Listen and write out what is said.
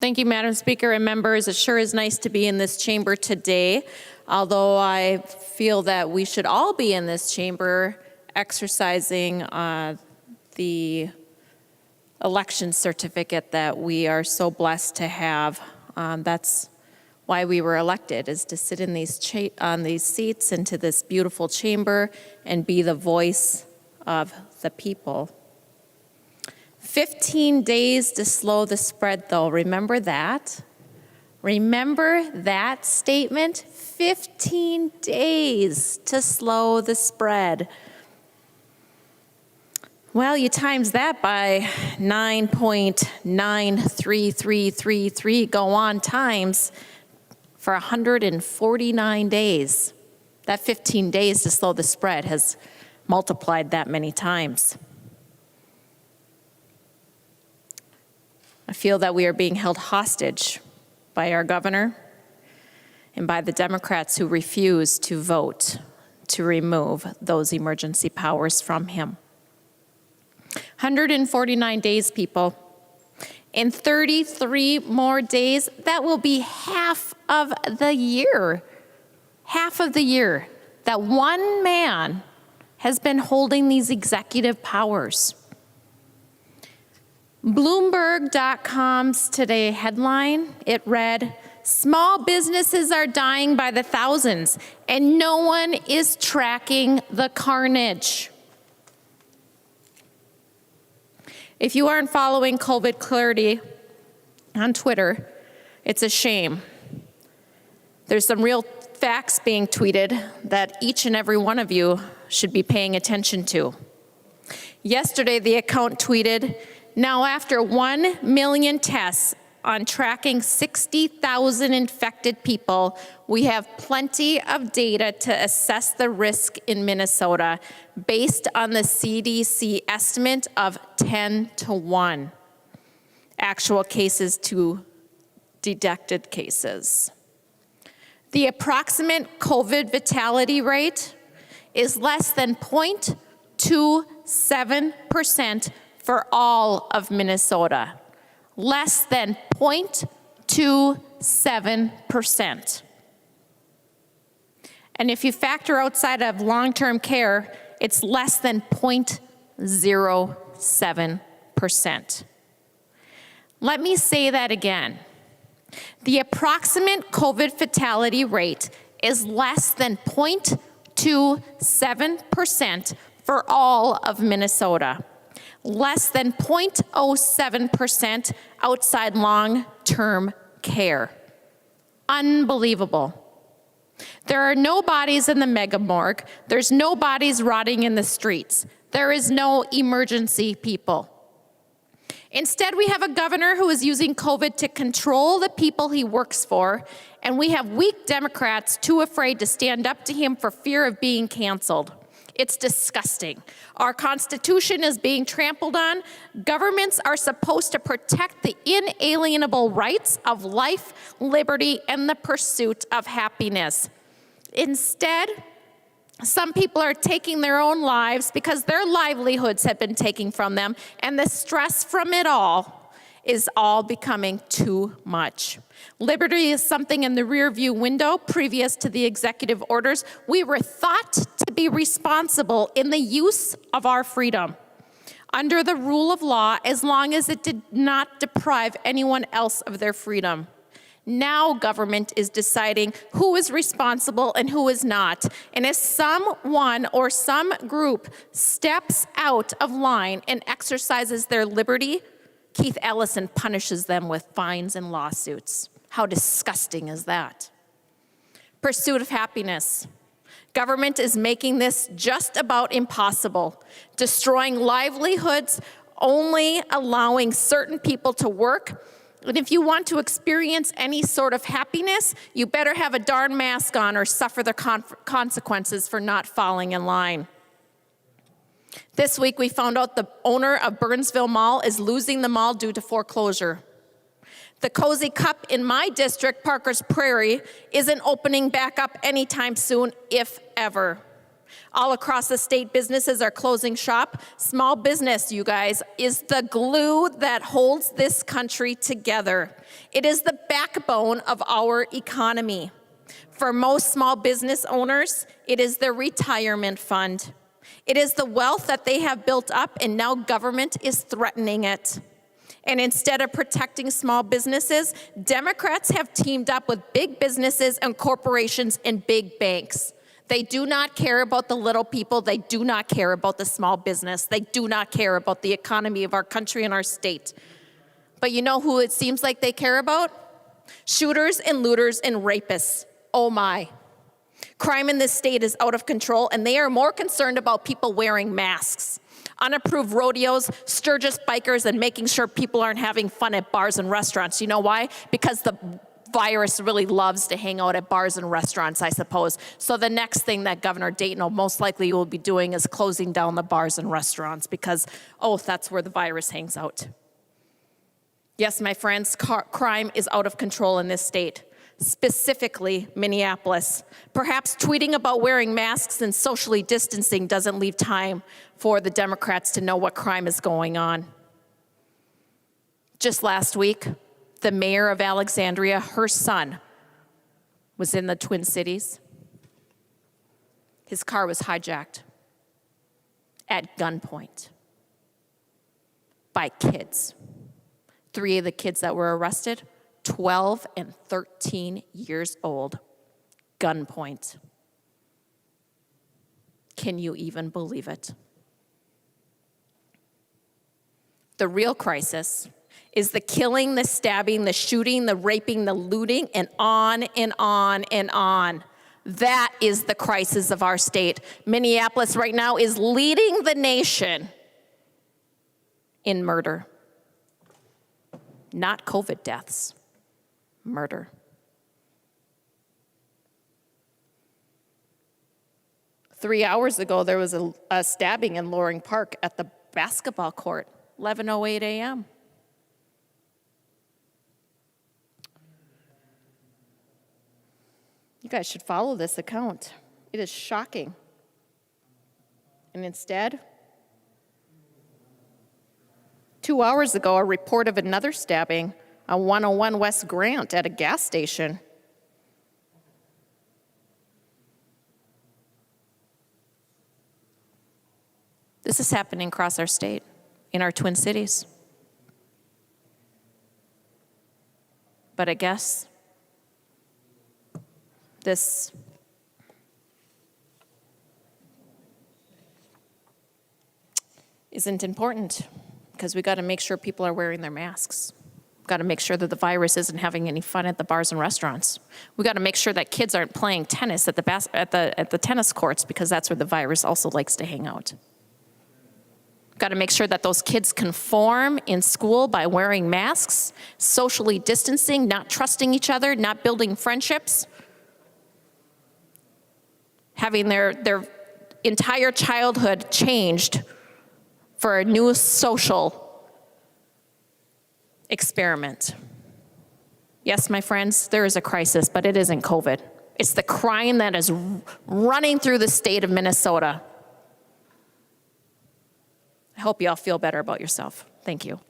Thank you, Madam Speaker and members. It sure is nice to be in this chamber today, although I feel that we should all be in this chamber exercising the election certificate that we are so blessed to have. That's why we were elected, is to sit in on these seats into this beautiful chamber and be the voice of the people. 15 days to slow the spread, though. Remember that? Remember that statement? 15 days to slow the spread. Well, you times that by 9.93333 go on times for 149 days. That 15 days to slow the spread has multiplied that many times. I feel that we are being held hostage by our governor and by the Democrats who refuse to vote to remove those emergency powers from him. 149 days, people. In 33 more days, that will be half of the year. Half of the year that one man has been holding these executive powers. Bloomberg.com's today headline, it read, "Small businesses are dying by the thousands, and no one is tracking the carnage." If you aren't following COVID clarity on Twitter, it's a shame. There's some real facts being tweeted that each and every one of you should be paying attention to. Yesterday, the account tweeted, "Now, after 1 million tests on tracking 60,000 infected people, we have plenty of data to assess the risk in Minnesota based on the CDC estimate of 10 to 1 actual cases to detected cases. The approximate COVID fatality rate is less than 0.27% for all of Minnesota, less than 0.27%. And if you factor outside of long-term care, it's less than 0.07%. Let me say that again. The approximate COVID fatality rate is less than 0.27% for all of Minnesota. Less than 0.07% outside long-term care. Unbelievable. There are no bodies in the mega morgue. There's no bodies rotting in the streets. There is no emergency, people. Instead, we have a governor who is using COVID to control the people he works for, and we have weak Democrats too afraid to stand up to him for fear of being canceled. It's disgusting. Our Constitution is being trampled on. Governments are supposed to protect the inalienable rights of life, liberty, and the pursuit of happiness. Instead, some people are taking their own lives because their livelihoods have been taken from them, and the stress from it all is all becoming too much. Liberty is something in the rearview window previous to the executive orders. We were thought to be responsible in the use of our freedom under the rule of law as long as it did not deprive anyone else of their freedom. Now government is deciding who is responsible and who is not. And if someone or some group steps out of line and exercises their liberty, Keith Ellison punishes them with fines and lawsuits. How disgusting is that? Pursuit of happiness. Government is making this just about impossible, destroying livelihoods, only allowing certain people to work. And if you want to experience any sort of happiness, you better have a darn mask on or suffer the consequences for not falling in line. This week, we found out the owner of Burnsville Mall is losing the mall due to foreclosure. The Cozy Cup in my district, Parker's Prairie, isn't opening back up anytime soon, if ever. All across the state, businesses are closing shop. Small business, you guys, is the glue that holds this country together. It is the backbone of our economy. For most small business owners, it is their retirement fund. It is the wealth that they have built up, and now government is threatening it. And instead of protecting small businesses, Democrats have teamed up with big businesses and corporations and big banks. They do not care about the little people. They do not care about the small business. They do not care about the economy of our country and our state. But you know who it seems like they care about? Shooters and looters and rapists. Oh my. Crime in this state is out of control, and they are more concerned about people wearing masks, unapproved rodeos, Sturgis bikers, and making sure people aren't having fun at bars and restaurants. You know why? Because the virus really loves to hang out at bars and restaurants, I suppose. So the next thing that Governor Dayton most likely will be doing is closing down the bars and restaurants because, oh, that's where the virus hangs out. Yes, my friends, crime is out of control in this state, specifically Minneapolis. Perhaps tweeting about wearing masks and socially distancing doesn't leave time for the Democrats to know what crime is going on. Just last week, the mayor of Alexandria, her son, was in the Twin Cities. His car was hijacked at gunpoint by kids. 3 of the kids that were arrested, 12 and 13 years old, gunpoint. Can you even believe it? The real crisis is the killing, the stabbing, the shooting, the raping, the looting, and on and on and on. That is the crisis of our state. Minneapolis right now is leading the nation in murder. Not COVID deaths, murder. Three hours ago, there was a stabbing in Loring Park at the basketball court, 11:08 a.m. You guys should follow this account. It is shocking. And instead, 2 hours ago, a report of another stabbing on 101 West Grant at a gas station. This is happening across our state, in our Twin Cities. But I guess this isn't important because we got to make sure people are wearing their masks. We've got to make sure that the virus isn't having any fun at the bars and restaurants. We got to make sure that kids aren't playing tennis at the tennis courts because that's where the virus also likes to hang out. Got to make sure that those kids conform in school by wearing masks, socially distancing, not trusting each other, not building friendships, having their entire childhood changed for a new social experiment. Yes, my friends, there is a crisis, but it isn't COVID. It's the crime that is running through the state of Minnesota. I hope you all feel better about yourself. Thank you.